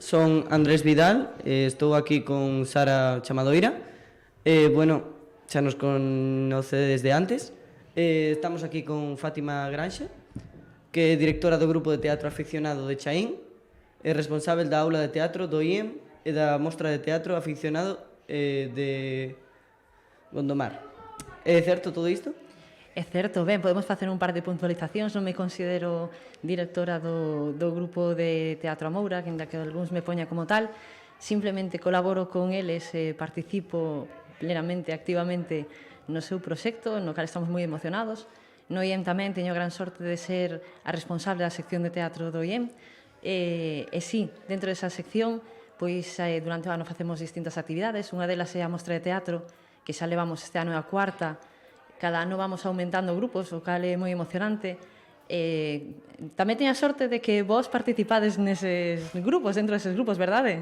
son Andrés Vidal, estou aquí con Sara Chamadoira. Xa nos conoce desde antes. Estamos aquí con Fátima Granxa, que é directora do grupo de teatro aficionado de Chaín, e responsável da aula de teatro do IEM e da mostra de teatro aficionado de Gondomar. É certo todo isto? É certo, ben, podemos facer un par de puntualizacións. Non me considero directora do grupo de Teatro Amoura, que ainda que algúns me poña como tal. Simplemente colaboro con eles e participo plenamente, activamente no seu proxecto, no cal estamos moi emocionados. No IEM tamén teño a gran sorte de ser a responsable da sección de teatro do IEM. Sí, dentro desa sección, pois durante o ano facemos distintas actividades. Unha delas é a mostra de teatro, que xa levamos este ano a cuarta. Cada ano vamos aumentando grupos, o cal é moi emocionante. Tamén teño a sorte de que vos participades neses grupos, dentro deses grupos, verdade?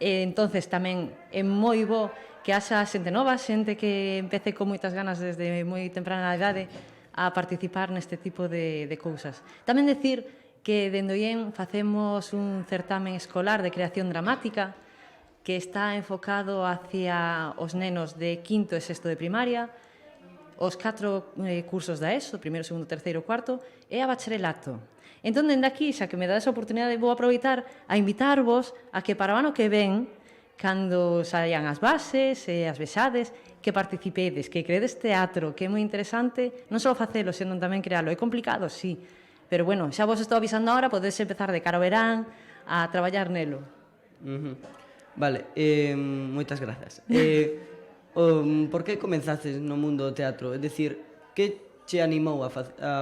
Entonces tamén é moi bo que haxa xente nova, xente que empece con moitas ganas desde moi temprana idade a participar neste tipo de cousas. Tamén decir que dende o IEM facemos un certamen escolar de creación dramática que está enfocado hacia os nenos de quinto e sexto de primaria, os 4 cursos da ESO, primeiro, segundo, terceiro, cuarto, e a bacharelato. Entón, dende aquí, xa que me dá esa oportunidade, vou aproveitar a invitarvos a que para o ano que ven, cando saian as bases e as vexades, que participedes, que credes teatro, que é moi interesante, non só facelo, senón tamén crealo. É complicado, sí, pero bueno, xa vos estou avisando agora, podedes empezar de cara ao verán a traballar nelo. Vale, moitas grazas. Por que comenzaste no mundo do teatro? É dicir, que che animou a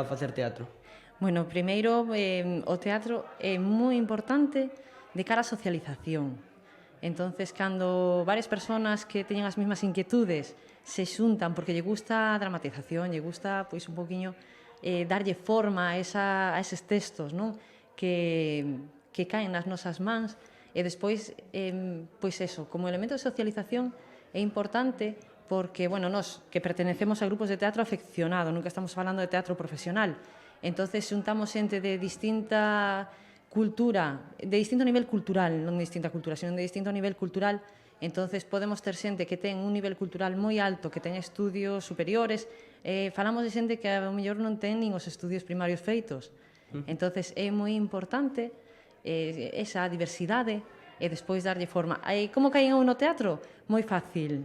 facer teatro? Bueno, primeiro, o teatro é moi importante de cara á socialización. Entonces, cando varias persoas que teñen as mesmas inquietudes se xuntan porque lle gusta a dramatización, lle gusta pois un poquinho darlle forma a eses textos, non? Que caen nas nosas mans, e despois, pois eso, como elemento de socialización é importante porque, bueno, nós que pertenecemos a grupos de teatro afeccionado, nunca estamos falando de teatro profesional, entonces xuntamos xente de distinta cultura, de distinto nivel cultural, non de distinta cultura, senón de distinto nivel cultural, entonces podemos ter xente que ten un nivel cultural moi alto, que ten estudios superiores, falamos de xente que ao mellor non ten nin os estudios primarios feitos, entonces é moi importante esa diversidade e despois darlle forma. Como caen eu no teatro? Moi fácil.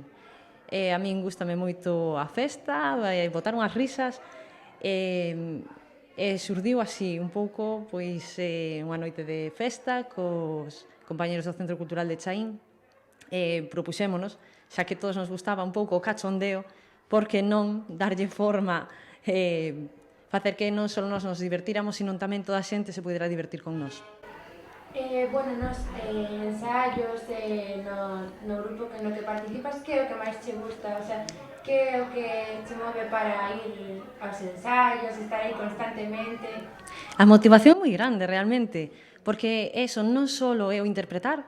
A min gustame moito a festa, botar unhas risas, surdiu así un pouco pois unha noite de festa cos compañeros do Centro Cultural de Chaín. Propuxémonos, xa que todos nos gustaba un pouco o cachondeo, por que non darlle forma, facer que non só nos divertíramos, sino tamén toda a xente se pudera divertir con nós. Nos ensaios no grupo no que participas, que é o que máis che gusta? O sea, que é o que te move para ir aos ensaios, estar aí constantemente? A motivación é moi grande, realmente, porque eso non só é o interpretar,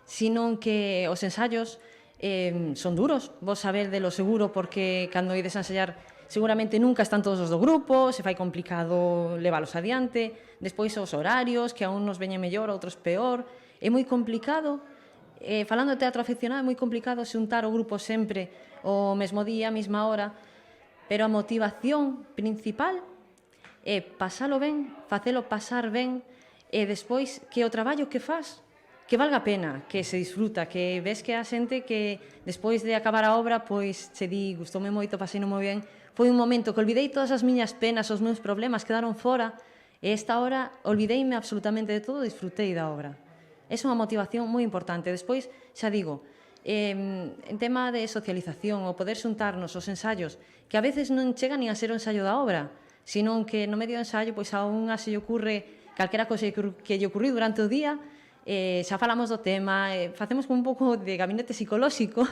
sino que os ensaios son duros. Vos saberdelo seguro, porque cando ides a ensaiar seguramente nunca están todos os do grupo, se fai complicado leválos adiante, despois os horarios, que a un nos veñen mellor, a outros peor, é moi complicado. Falando de teatro aficionado, é moi complicado xuntar o grupo sempre o mesmo día, a mesma hora, pero a motivación principal é pasalo ben, facelo pasar ben, e despois que o traballo que faz que valga a pena, que se disfruta, que ves que a xente que despois de acabar a obra, pois se di, gustoume moito, paseino moi ben, foi un momento que olvidei todas as miñas penas, os meus problemas quedaron fora, e esta hora olvideime absolutamente de todo, disfrutei da obra. É unha motivación moi importante. Despois, xa digo, en tema de socialización, o poder xuntarnos os ensaios, que a veces non chega nin a ser o ensaio da obra, sino que no medio do ensaio, pois a unha se lle ocurre calquera cosa que lle ocurriu durante o día, xa falamos do tema, facemos como un pouco de gabinete psicolóxico,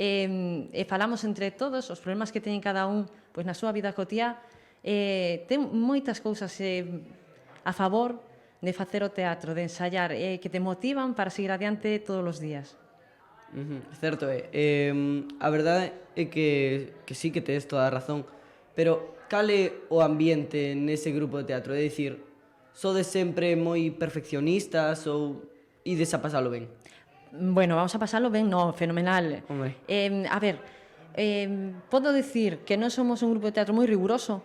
e falamos entre todos os problemas que teñen cada un pois na súa vida cotiá. Ten moitas cousas a favor de facer o teatro, de ensaiar, que te motivan para seguir adiante todos os días. Certo é. A verdade é que sí que tes toda a razón, pero cal é o ambiente nese grupo de teatro? É dicir, sodes sempre moi perfeccionistas ou ides a pasalo ben? Bueno, vamos a pasarlo ben, no, fenomenal. Hombre. A ver, podo decir que non somos un grupo de teatro moi riguroso,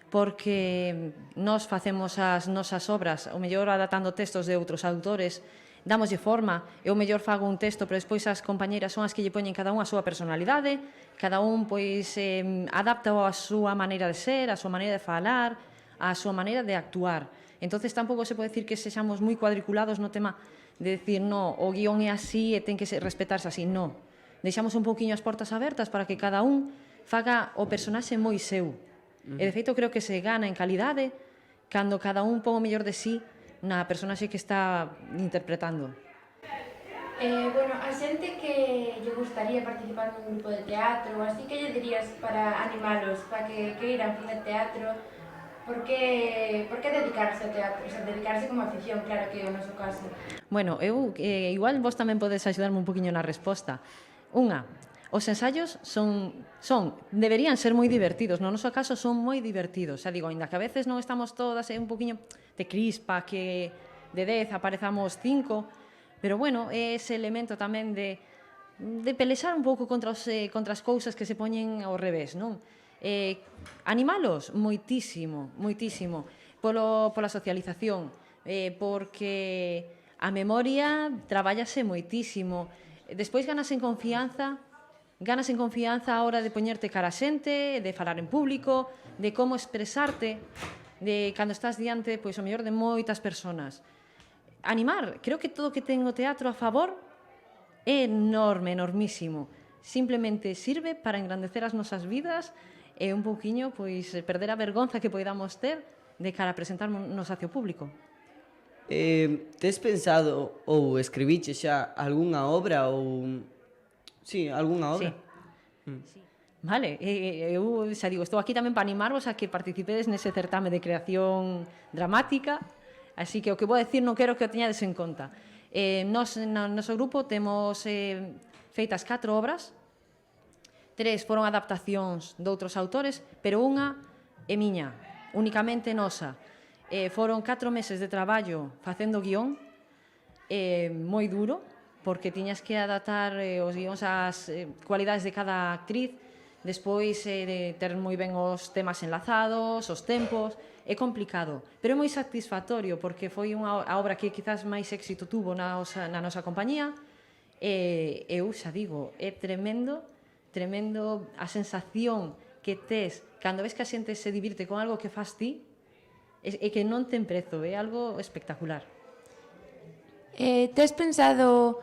porque nós facemos as nosas obras, o mellor adaptando textos de outros autores, damoslle forma, e o mellor fago un texto, pero despois as compañeiras son as que lle poñen cada unha a súa personalidade, cada un pois adapta a súa maneira de ser, a súa maneira de falar, a súa maneira de actuar. Entonces tampouco se pode decir que sexamos moi cuadriculados no tema de decir, no, o guión é así e ten que respetarse así, no. Deixamos un pouquiño as portas abertas para que cada un faga o personaxe moi seu. E de feito creo que se gana en calidade cando cada un pon o mellor de sí na personaxe que está interpretando. Bueno, a xente que lle gustaría participar nun grupo de teatro ou así, que lle dirías para animalos, para que queiran facer teatro? Por que dedicarse ao teatro? O sea, dedicarse como afición, claro que é o noso caso. Bueno, eu igual vos tamén podes axudarme un poquinho na resposta. Unha, os ensaios deberían ser moi divertidos, no noso caso son moi divertidos, xa digo, ainda que a veces non estamos todas un poquinho de crispa, que de 10 aparezamos 5, pero bueno, é ese elemento tamén de pelexar un pouco contra as cousas que se poñen ao revés, non? Animalos, moitísimo, moitísimo, pola socialización, porque a memoria trabállase moitísimo, despois ganas en confianza a hora de poñerte cara a xente, de falar en público, de como expresarte, de cando estás diante, pois o mellor de moitas persoas. Animar, creo que todo o que ten o teatro a favor é enorme, enormísimo. Simplemente sirve para engrandecer as nosas vidas e un pouquiño, pois, perder a vergonza que poidamos ter de cara a presentarnos hacia o público. Tes pensado ou escribiche xa algunha obra ou... Sí, algunha obra? Sí. Vale, eu xa digo, estou aquí tamén para animarvos a que participedes nese certame de creación dramática, así que o que vou decir non quero que o teñades en conta. Nos, no noso grupo, temos feitas 4 obras, 3 foron adaptacións de outros autores, pero unha é miña, únicamente nosa. Foron 4 meses de traballo facendo guión, moi duro, porque tiñas que adaptar os guións ás cualidades de cada actriz, despois ter moi ben os temas enlazados, os tempos, é complicado, pero é moi satisfactorio, porque foi unha obra que quizás máis éxito tuvo na nosa compañía, e eu xa digo, é tremendo a sensación que tes cando ves que a xente se divirte con algo que fas ti, e que non ten prezo, é algo espectacular. Tes pensado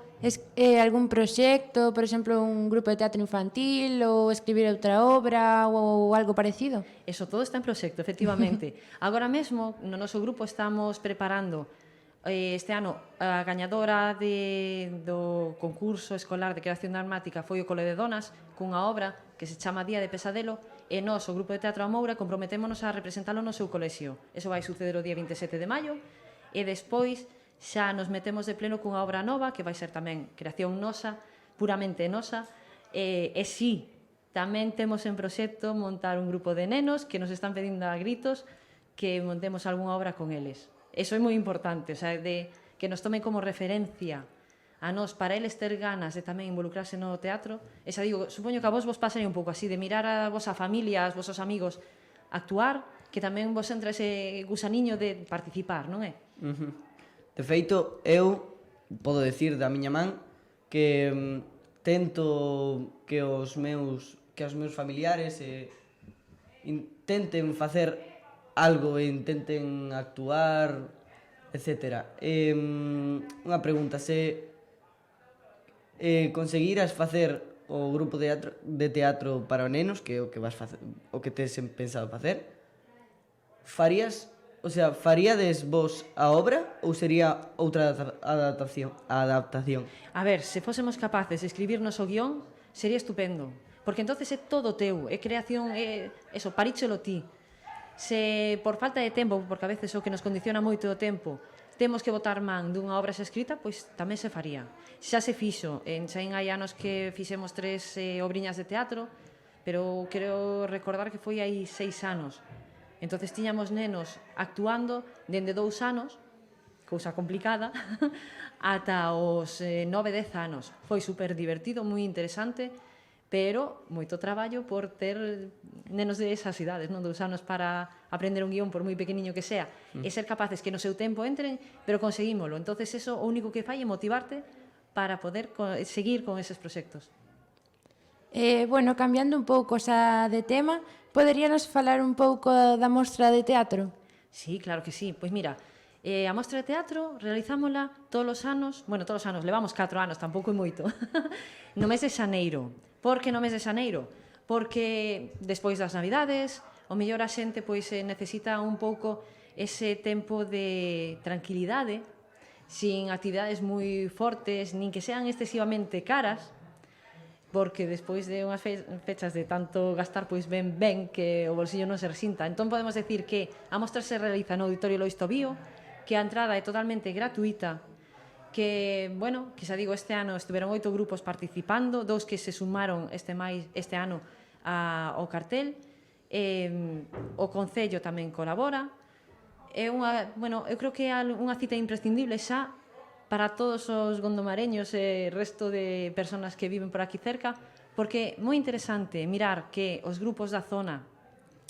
algún proxecto, por exemplo, un grupo de teatro infantil ou escribir outra obra ou algo parecido? Eso todo está en proxecto, efectivamente. Agora mesmo, no noso grupo estamos preparando este ano a gañadora do concurso escolar de creación dramática foi o Cole de Donas, cunha obra que se chama Día de Pesadelo, e nós, o Grupo de Teatro Amoura, comprometémonos a representalo no seu colexio. Eso vai suceder o día 27 de maio, e despois xa nos metemos de pleno cunha obra nova, que vai ser tamén creación nosa, puramente nosa, e sí, tamén temos en proxecto montar un grupo de nenos que nos están pedindo a gritos que montemos algunha obra con eles. Eso é moi importante, o sea, de que nos tomen como referencia a nós, para eles ter ganas de tamén involucrarse no teatro. E xa digo, supoño que a vos pasaría un pouco así, de mirar a vosa familia, aos vosos amigos actuar, que tamén vos entra ese gusaniño de participar, non é? De feito, eu podo decir da miña man que tento que os meus familiares intenten facer algo e intenten actuar, etc. Unha pregunta, se conseguiras facer o grupo de teatro para nenos, que é o que vas facer, o que tes pensado facer, faríades vos a obra ou sería outra adaptación? A ver, se fósemos capaces de escribirnos o guión, sería estupendo, porque entonces é todo teu, é creación, é eso, paríchelo ti. Se por falta de tempo, porque a veces o que nos condiciona moito o tempo, temos que botar man dunha obra xa escrita, pois tamén se faría. Xa se fixo, xa hai anos que fixemos 3 obriñas de teatro, pero creo recordar que foi hai 6 anos. Entonces tiñamos nenos actuando dende 2 anos, cousa complicada, ata os 9-10 anos. Foi super divertido, moi interesante, pero moito traballo por ter nenos de esas idades, non? 2 anos para aprender un guión por moi pequeniño que sea, e ser capaces que no seu tempo entren, pero conseguímolo. Entonces eso o único que fai é motivarte para poder seguir con eses proxectos. Bueno, cambiando un pouco xa de tema, poderíanos falar un pouco da mostra de teatro? Sí, claro que sí. Pois mira, a mostra de teatro realizámola todos os anos, levamos 4 anos, tampouco é moito, no mes de xaneiro. Por que no mes de xaneiro? Porque despois das Navidades, o mellor a xente pois necesita un pouco ese tempo de tranquilidade, sin actividades moi fortes, nin que sean excesivamente caras, porque despois de unhas fechas de tanto gastar, pois ben que o bolsillo non se resinta. Entón podemos decir que a mostra se realiza no Auditorio Lois Tobío, que a entrada é totalmente gratuita, que, bueno, que xa digo, este ano estiveron 8 grupos participando, 2 que se sumaron este ano ao cartel, o Concello tamén colabora, bueno, eu creo que é unha cita imprescindible xa para todos os gondomareños e resto de personas que viven por aquí cerca, porque é moi interesante mirar que os grupos da zona,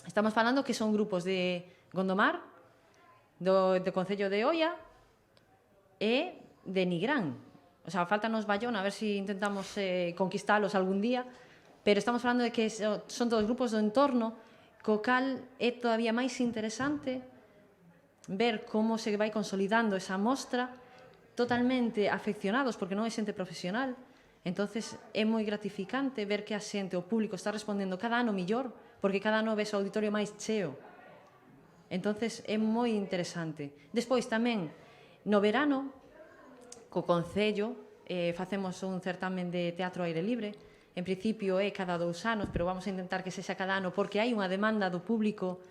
estamos falando que son grupos de Gondomar, do Concello de Oia e de Nigrán. O sea, faltanos Bayona, a ver se intentamos conquistalos algún día, pero estamos falando de que son todos grupos do entorno, co cal é todavía máis interesante ver como se vai consolidando esa mostra totalmente afeccionados, porque non é xente profesional. Entonces é moi gratificante ver que a xente, o público, está respondendo cada ano millor, porque cada ano ves o auditorio máis cheo. Entonces é moi interesante. Despois tamén, no verano, co Concello, facemos un certamen de teatro ao aire libre. En principio é cada 2 anos, pero vamos a intentar que sexa cada ano, porque hai unha demanda do público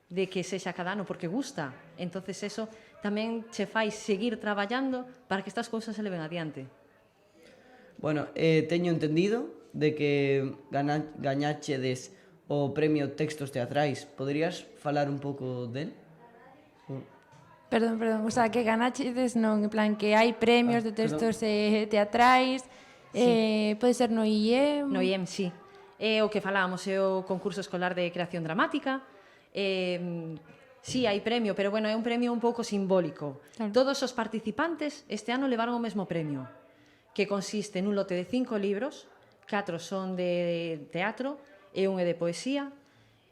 de que sexa cada ano, porque gusta. Entonces eso tamén che fai seguir traballando para que estas cousas se leven adiante. Bueno, teño entendido de que gañachedes o premio Textos Teatrais. Poderías falar un pouco del? Perdón, o sea, que ganachedes non, en plan que hai premios de textos teatrais, pode ser no IEM... No IEM, sí. É o que falábamos, é o concurso escolar de creación dramática. Sí, hai premio, pero bueno, é un premio un pouco simbólico. Claro. Todos os participantes este ano levaron o mesmo premio, que consiste nun lote de 5 libros, 4 son de teatro e un é de poesía.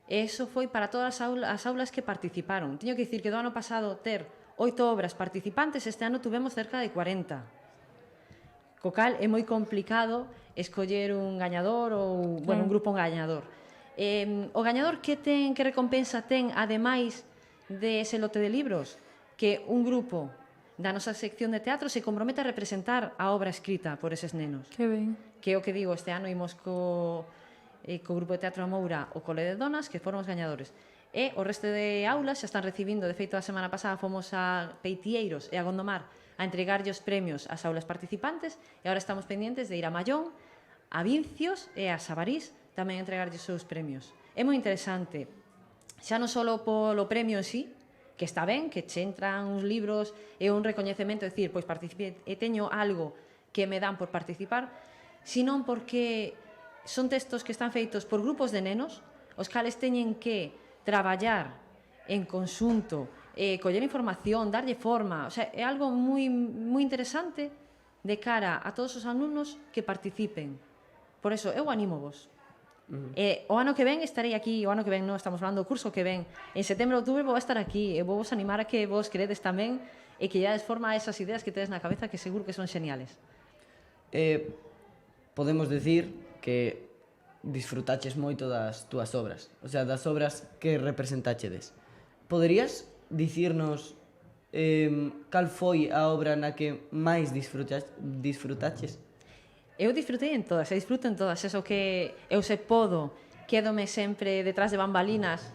E iso foi para todas as aulas que participaron. Teño que dicir que do ano pasado ter 8 obras participantes, este ano tuvemos cerca de 40. Co cal é moi complicado escoller un gañador ou, bueno, un grupo gañador. O gañador que recompensa ten, ademais de ese lote de libros, que un grupo da nosa sección de teatro se compromete a representar a obra escrita por eses nenos. Que ben. Que é o que digo, este ano imos co grupo de teatro Moura o Cole de Donas, que foron os gañadores. E o resto de aulas xa están recibindo, de feito a semana pasada fomos a Peitieiros e a Gondomar a entregarlle os premios ás aulas participantes, e agora estamos pendientes de ir a Mallón, a Vincios e a Sabarís tamén a entregarlle os seus premios. É moi interesante, xa non só polo premio en sí, que está ben, que che entran uns libros e un recoñecemento, decir, pois participei e teño algo que me dan por participar, senón porque son textos que están feitos por grupos de nenos, os cales teñen que traballar en conxunto, coller información, darlle forma, o sea, é algo moi interesante de cara a todos os alumnos que participen. Por eso, eu animo vos. O ano que ven estarei aquí, o ano que ven non, estamos falando do curso que ven, en setembro, outubro vou estar aquí, e vou vos animar a que vos credes tamén e que ya forma esas ideas que tedes na cabeza que seguro que son xeniales. Podemos decir que disfrutaches moito das túas obras, o sea, das obras que representachedes. Poderías dicirnos cal foi a obra na que máis disfrutaches? Eu disfrutei en todas, disfruto en todas, eso que eu se podo, quédome sempre detrás de bambalinas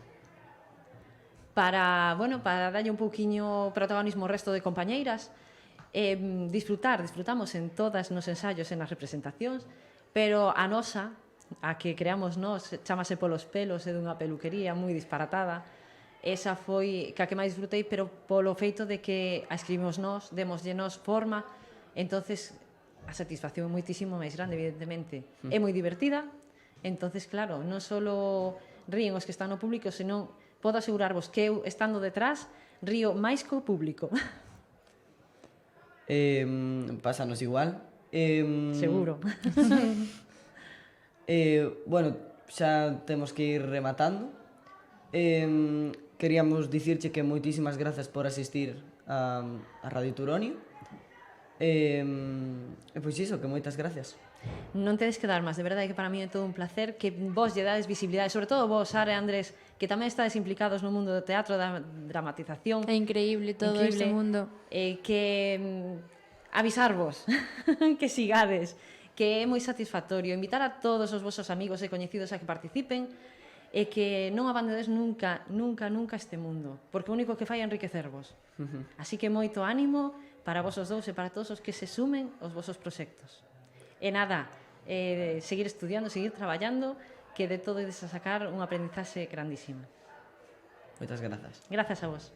para darlle un pouquiño protagonismo ao resto de compañeiras. Disfrutamos en todas nos ensaios e nas representacións, pero a nosa, a que creamos nós, chamase Polos Pelos, é dunha peluquería moi disparatada, esa foi que a que máis disfrutei, pero polo feito de que a escribimos nós, demoslle nós forma, entonces a satisfacción é moitísimo máis grande, evidentemente. É moi divertida, entonces, claro, non só ríen os que están no público, senón podo asegurarvos que eu, estando detrás, río máis co público. Pásanos igual. Seguro. Bueno, xa temos que ir rematando. Queríamos dicirche que moitísimas grazas por asistir a Radio Turonio. Pois iso, que moitas gracias. Non tedes que dar máis, de verdade que para mí é todo un placer que vos lle dades visibilidade, sobre todo vos, Sara e Andrés, que tamén estades implicados no mundo do teatro, da dramatización. É increíble todo este mundo. Que avisarvos que sigades, que é moi satisfactorio invitar a todos os vosos amigos e coñecidos a que participen e que non abandonedes nunca este mundo, porque o único que fai é enriquecervos. Así que moito ánimo para vos os dous e para todos os que se sumen aos vosos proxectos. E nada, seguir estudiando, seguir traballando, que de todo ides a sacar unha aprendizaxe grandísima. Moitas grazas. Grazas a vos.